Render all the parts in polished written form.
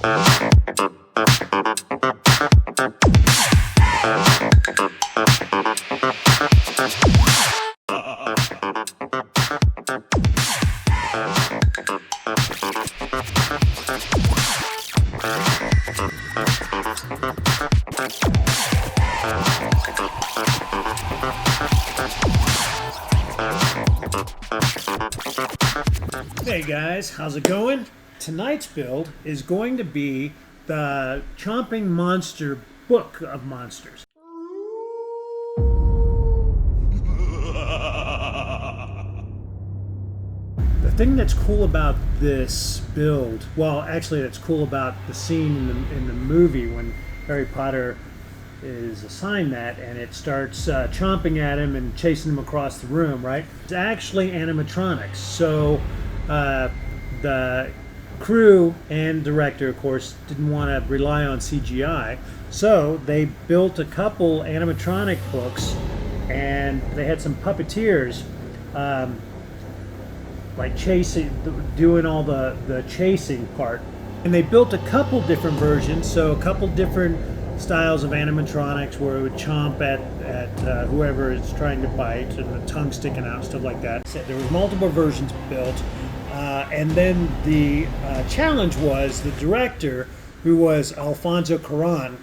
Hey guys, how's it going? Tonight's build is going to be the Chomping Monster Book of Monsters. The thing that's cool about this build, well actually that's cool about the scene in the movie when Harry Potter is assigned that and it starts chomping at him and chasing him across the room, right? It's actually animatronics. So the crew and director, of course, didn't want to rely on CGI, so they built a couple animatronic books, and they had some puppeteers like chasing, doing all the chasing part. And they built a couple different versions, so a couple different styles of animatronics where it would chomp at whoever is trying to bite, and the tongue sticking out, stuff like that. So there was multiple versions built. And then the challenge was the director, who was Alfonso Cuarón,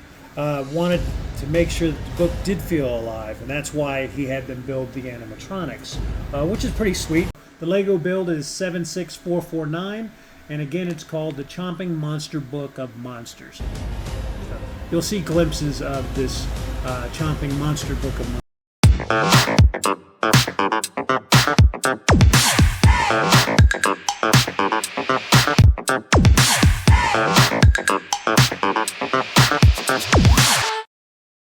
wanted to make sure that the book did feel alive, and that's why he had them build the animatronics, which is pretty sweet. The Lego build is 76449, and again it's called the Chomping Monster Book of Monsters. So you'll see glimpses of this Chomping Monster Book of Monsters.